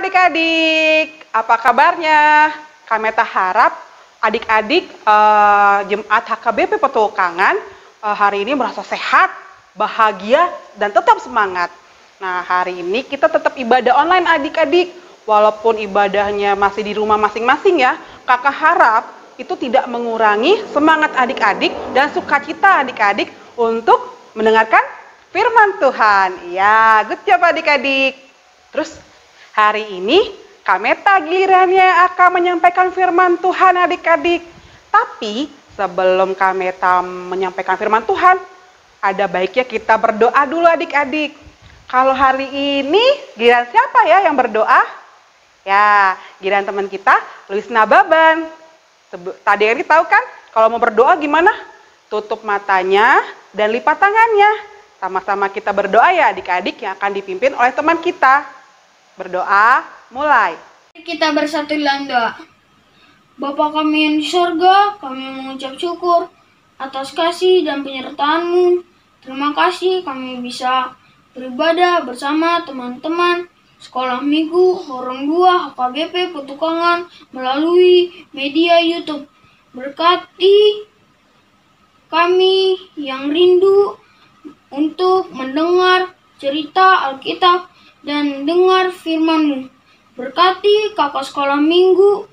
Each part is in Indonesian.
adik-adik, apa kabarnya? Kami harap adik-adik Jemaat HKBP Petukangan hari ini merasa sehat, bahagia, dan tetap semangat. Nah, hari ini kita tetap ibadah online adik-adik. Walaupun ibadahnya masih di rumah masing-masing ya, kakak harap itu tidak mengurangi semangat adik-adik dan sukacita adik-adik untuk mendengarkan firman Tuhan. Ya, good job adik-adik. Terus hari ini Kameta gilirannya akan menyampaikan firman Tuhan adik-adik. Tapi sebelum Kameta menyampaikan firman Tuhan, ada baiknya kita berdoa dulu adik-adik. Kalau hari ini giliran siapa ya yang berdoa? Ya, giliran teman kita Luis Nababan. Tadi yang tahu kan kalau mau berdoa gimana? Tutup matanya dan lipat tangannya. Sama-sama kita berdoa ya adik-adik yang akan dipimpin oleh teman kita. Berdoa, mulai. Kita bersatu dalam doa. Bapa kami yang di sorga, kami mengucap syukur atas kasih dan penyertaan-Mu. Terima kasih kami bisa beribadah bersama teman-teman sekolah minggu Horong 2 HKBP Petukangan melalui media YouTube. Berkati kami yang rindu untuk mendengar cerita Alkitab dan dengar firman-Mu. Berkati kakak sekolah minggu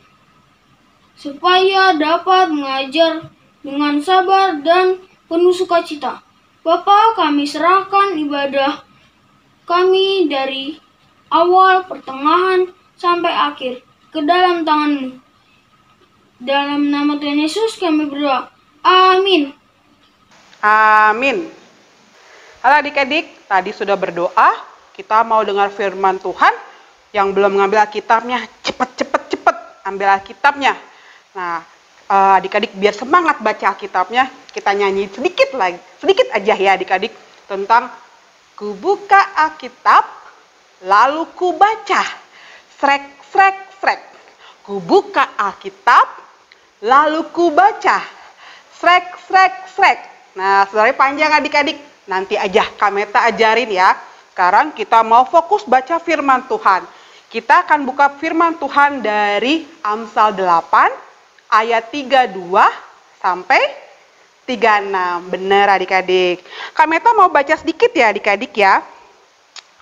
supaya dapat mengajar dengan sabar dan penuh sukacita. Bapa, kami serahkan ibadah kami dari awal, pertengahan, sampai akhir ke dalam tangan-Mu. Dalam nama Tuhan Yesus kami berdoa. Amin. Amin. Halo adik-adik, tadi sudah berdoa. Kita mau dengar firman Tuhan. Yang belum mengambil Alkitabnya, cepet ambil Alkitabnya. Nah, adik-adik biar semangat baca Alkitabnya, kita nyanyi sedikit aja ya adik-adik, tentang ku buka Alkitab, lalu ku baca, srek. Ku buka Alkitab, lalu ku baca, srek. Nah, sebenarnya panjang adik-adik, nanti aja Kameta ajarin ya. Sekarang kita mau fokus baca firman Tuhan. Kita akan buka firman Tuhan dari Amsal 8 ayat 32 sampai 36. Benar adik-adik. Kameta mau baca sedikit ya adik-adik ya.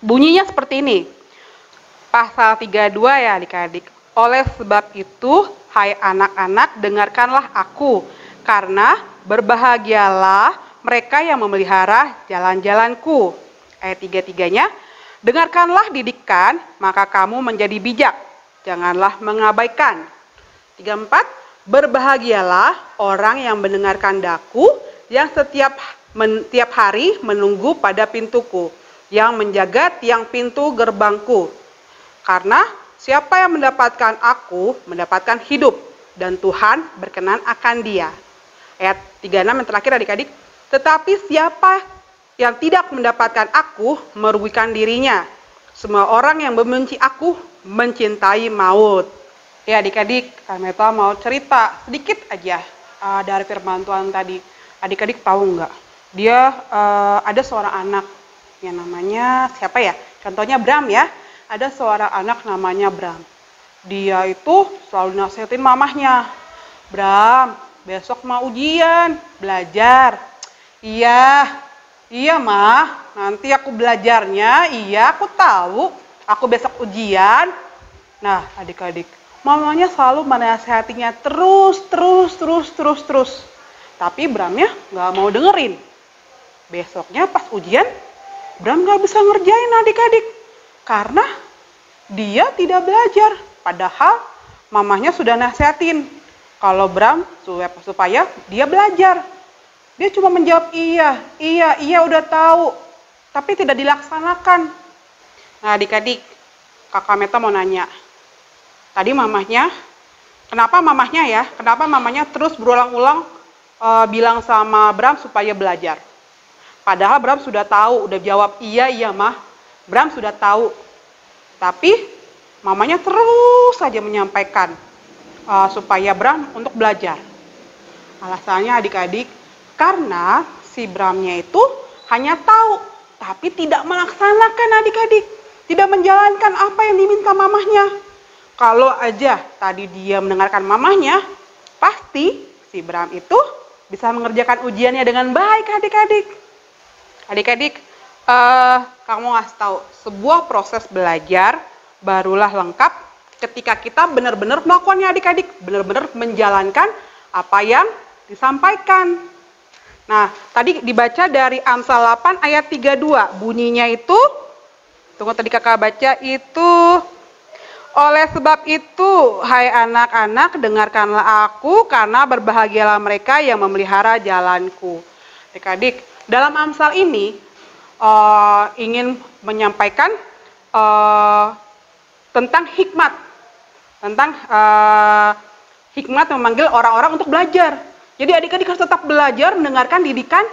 Bunyinya seperti ini. Pasal 32 ya adik-adik. Oleh sebab itu, hai anak-anak, dengarkanlah aku. Karena berbahagialah mereka yang memelihara jalan-jalanku. Ayat 33-nya, dengarkanlah didikan, maka kamu menjadi bijak. Janganlah mengabaikan. 34, berbahagialah orang yang mendengarkan daku, yang setiap hari menunggu pada pintuku, yang menjaga tiang pintu gerbangku. Karena siapa yang mendapatkan aku, mendapatkan hidup, dan Tuhan berkenan akan dia. Ayat 36 yang terakhir adik-adik, tetapi siapa yang tidak mendapatkan aku merugikan dirinya. Semua orang yang membenci aku mencintai maut. Ya adik-adik, Kameta mau cerita sedikit aja dari firman Tuhan tadi. Adik-adik tahu nggak? Dia ada seorang anak yang namanya siapa ya? Contohnya Bram ya. Ada seorang anak namanya Bram. Dia itu selalu nasihatin mamahnya. Bram, besok mau ujian, belajar. Iya mah, nanti aku belajarnya, iya aku tahu, aku besok ujian. Nah adik-adik, mamanya selalu menasihatinya terus. Tapi Bramnya nggak mau dengerin. Besoknya pas ujian, Bram nggak bisa ngerjain adik-adik. Karena dia tidak belajar, padahal mamanya sudah nasihatin. Kalau Bram supaya dia belajar. Dia cuma menjawab iya udah tahu, tapi tidak dilaksanakan. Nah adik-adik, kakak Meta mau nanya. Tadi kenapa mamahnya terus berulang-ulang bilang sama Bram supaya belajar. Padahal Bram sudah tahu, udah jawab iya mah. Bram sudah tahu, tapi mamanya terus saja menyampaikan supaya Bram untuk belajar. Alasannya adik-adik, karena si Bramnya itu hanya tahu, tapi tidak melaksanakan adik-adik. tidak menjalankan apa yang diminta mamahnya. Kalau aja tadi dia mendengarkan mamahnya, pasti si Bram itu bisa mengerjakan ujiannya dengan baik, adik-adik. Adik-adik, kamu ngasih tahu, sebuah proses belajar barulah lengkap ketika kita benar-benar melakukannya, adik-adik. Benar-benar menjalankan apa yang disampaikan. Nah, tadi dibaca dari Amsal 8 ayat 32. Bunyinya itu, tunggu tadi kakak baca itu, oleh sebab itu, hai anak-anak, dengarkanlah aku, karena berbahagialah mereka yang memelihara jalanku. Adik-adik, dalam Amsal ini ingin menyampaikan tentang hikmat. Tentang hikmat memanggil orang-orang untuk belajar. Jadi adik-adik harus tetap belajar mendengarkan didikan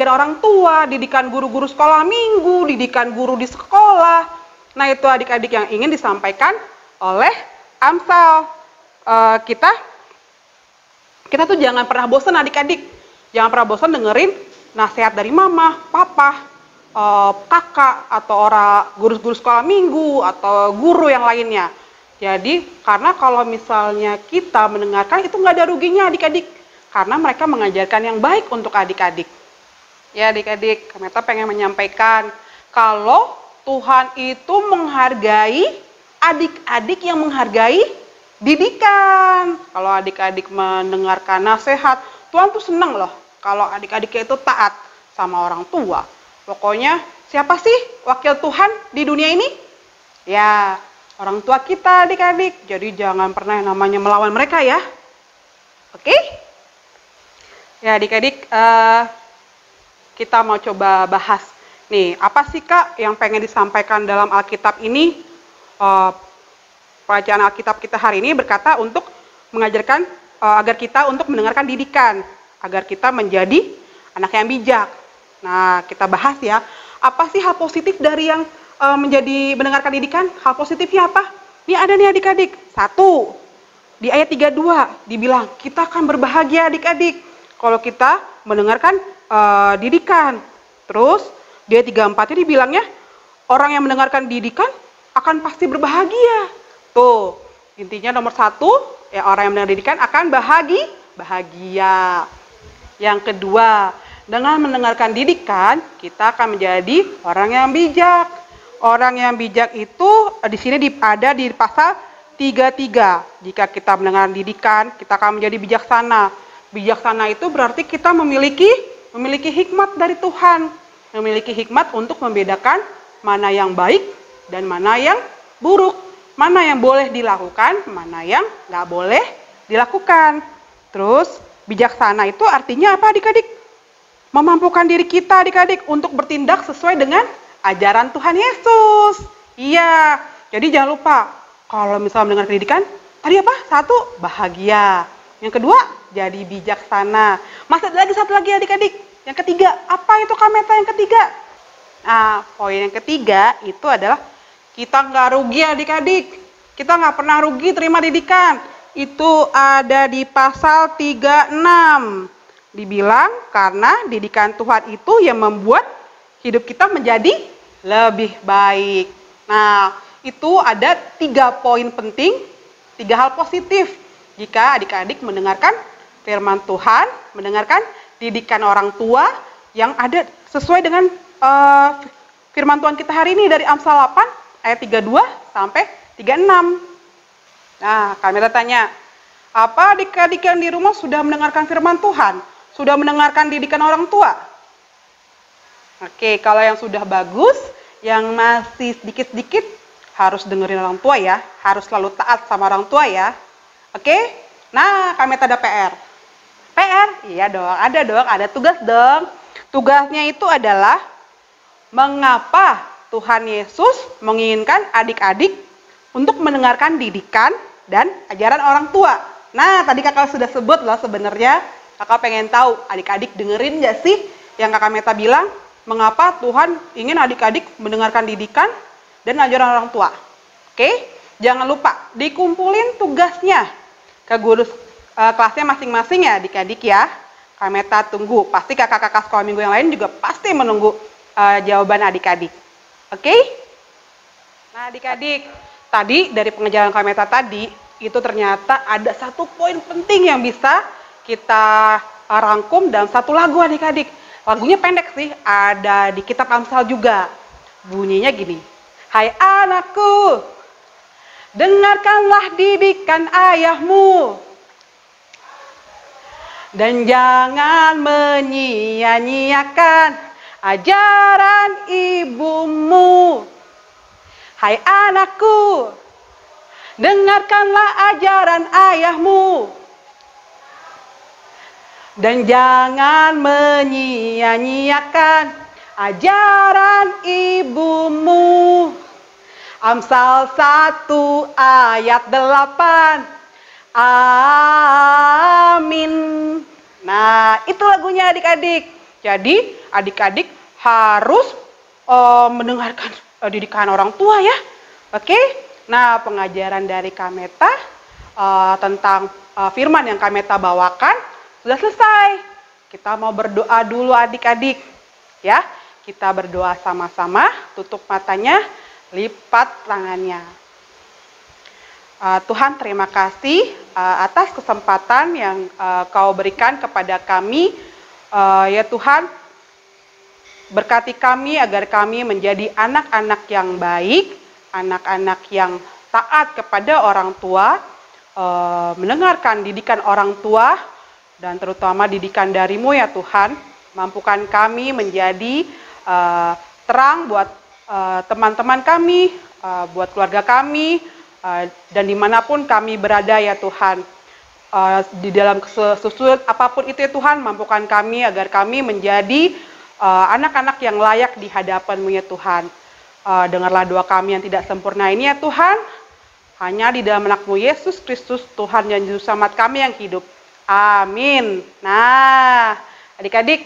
orang tua, didikan guru-guru sekolah minggu, didikan guru di sekolah. Nah, itu adik-adik yang ingin disampaikan oleh Amsal. Kita tuh jangan pernah bosan, adik-adik. Jangan pernah bosan dengerin nasihat dari mama, papa, kakak, atau orang guru-guru sekolah minggu, atau guru yang lainnya. Jadi, karena kalau misalnya kita mendengarkan, itu nggak ada ruginya, adik-adik. Karena mereka mengajarkan yang baik untuk adik-adik. Ya, adik-adik, Kameta pengen menyampaikan, kalau Tuhan itu menghargai adik-adik yang menghargai didikan. Kalau adik-adik mendengarkan nasihat, Tuhan tuh seneng loh kalau adik-adiknya itu taat sama orang tua. Pokoknya, siapa sih wakil Tuhan di dunia ini? Ya, orang tua kita, adik-adik. Jadi jangan pernah yang namanya melawan mereka ya. Oke? Ya, adik-adik, kita mau coba bahas. Nih, apa sih Kak yang pengen disampaikan dalam Alkitab ini? Pelajaran Alkitab kita hari ini berkata untuk mengajarkan agar kita untuk mendengarkan didikan, agar kita menjadi anak yang bijak. Nah, kita bahas ya, apa sih hal positif dari yang menjadi mendengarkan didikan? Hal positifnya apa? Ini ada nih adik-adik. 1, di ayat 32 dibilang kita akan berbahagia adik-adik kalau kita mendengarkan didikan. Terus di ayat 34-nya dibilangnya orang yang mendengarkan didikan akan pasti berbahagia. Tuh, intinya nomor 1, ya orang yang mendengar didikan akan bahagia. Yang kedua, dengan mendengarkan didikan, kita akan menjadi orang yang bijak. Orang yang bijak itu di sini ada di pasal 33. Jika kita mendengarkan didikan, kita akan menjadi bijaksana. Bijaksana itu berarti kita memiliki hikmat dari Tuhan. Memiliki hikmat untuk membedakan mana yang baik dan mana yang buruk. Mana yang boleh dilakukan, mana yang nggak boleh dilakukan. Terus, bijaksana itu artinya apa adik-adik? Memampukan diri kita adik-adik untuk bertindak sesuai dengan ajaran Tuhan Yesus. Iya, jadi jangan lupa, kalau misalnya mendengar pendidikan, tadi apa? 1, bahagia. Yang kedua, jadi bijaksana. Satu lagi adik-adik. Yang ketiga, apa itu Kameta yang ketiga? Nah, poin yang ketiga itu adalah kita nggak rugi adik-adik. Kita nggak pernah rugi terima didikan. Itu ada di pasal 36. Dibilang karena didikan Tuhan itu yang membuat hidup kita menjadi lebih baik. Nah, itu ada 3 poin penting, 3 hal positif jika adik-adik mendengarkan firman Tuhan, mendengarkan didikan orang tua yang ada sesuai dengan firman Tuhan kita hari ini dari Amsal 8 ayat 32 sampai 36. Nah, kami tanya, apa adik-adik yang di rumah sudah mendengarkan firman Tuhan? Sudah mendengarkan didikan orang tua? Oke, kalau yang sudah bagus, yang masih sedikit-sedikit harus dengerin orang tua ya, harus selalu taat sama orang tua ya. Oke? Nah, kami ada PR. PR? Iya dong, ada tugas dong. Tugasnya itu adalah mengapa Tuhan Yesus menginginkan adik-adik untuk mendengarkan didikan dan ajaran orang tua. Nah, tadi kakak sudah sebut loh sebenarnya. Kakak pengen tahu, adik-adik dengerin gak sih yang kakak Meta bilang? Mengapa Tuhan ingin adik-adik mendengarkan didikan dan ajaran orang tua? Oke, jangan lupa dikumpulin tugasnya ke guru kelasnya masing-masing ya adik-adik ya. Kak Meta tunggu, pasti kakak-kakak sekolah minggu yang lain juga pasti menunggu jawaban adik-adik. Oke? Nah, adik-adik, tadi dari pengajaran Kameta tadi, itu ternyata ada satu poin penting yang bisa kita rangkum dalam satu lagu adik-adik. Lagunya pendek sih, ada di kitab Amsal juga. Bunyinya gini, hai anakku, dengarkanlah didikan ayahmu, dan jangan menyia-nyiakan ajaran ibumu. Hai anakku, dengarkanlah ajaran ayahmu, dan jangan menyia-nyiakan ajaran ibumu. Amsal 1 ayat 8. Amin. Nah, itu lagunya adik-adik. Jadi, adik-adik harus mendengarkan didikan orang tua ya. Oke? Nah, pengajaran dari Kameta tentang firman yang Kameta bawakan sudah selesai. Kita mau berdoa dulu adik-adik. Ya, kita berdoa sama-sama, tutup matanya, lipat tangannya. Tuhan, terima kasih atas kesempatan yang Kau berikan kepada kami. Ya Tuhan, berkati kami agar kami menjadi anak-anak yang baik, anak-anak yang taat kepada orang tua, mendengarkan didikan orang tua, dan terutama didikan dari-Mu ya Tuhan. Mampukan kami menjadi terang buat teman-teman kami, buat keluarga kami, dan dimanapun kami berada ya Tuhan. Di dalam kesusulan apapun itu ya Tuhan, mampukan kami agar kami menjadi anak-anak yang layak di hadapan-Mu ya Tuhan. Dengarlah doa kami yang tidak sempurna ini ya Tuhan. Hanya di dalam anak-Mu Yesus Kristus, Tuhan dan Juru Selamat kami yang hidup. Amin. Nah, adik-adik,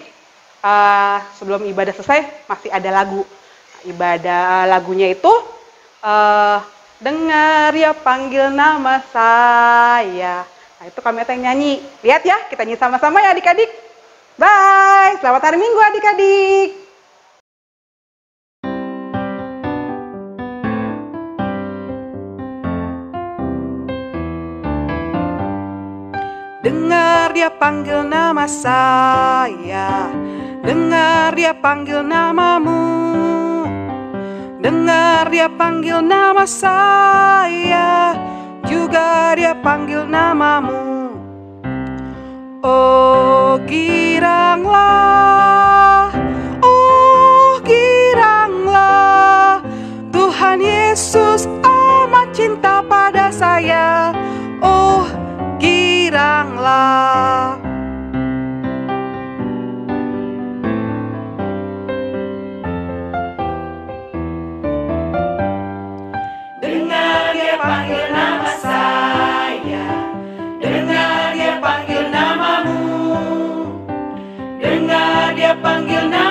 sebelum ibadah selesai masih ada lagu. Ibadah lagunya itu dengar ya panggil nama saya. Nah, itu kami yang nyanyi. Lihat ya, kita nyanyi sama-sama ya adik-adik. Bye, selamat hari Minggu adik-adik. Dengar dia panggil nama saya, dengar dia panggil namamu, dengar dia panggil nama saya, juga dia panggil namamu. Oh giranglah, Tuhan Yesus amat cinta pada saya. Oh giranglah. Dengar dia panggil nama saya, dengar dia panggil namamu, dengar dia panggil namamu.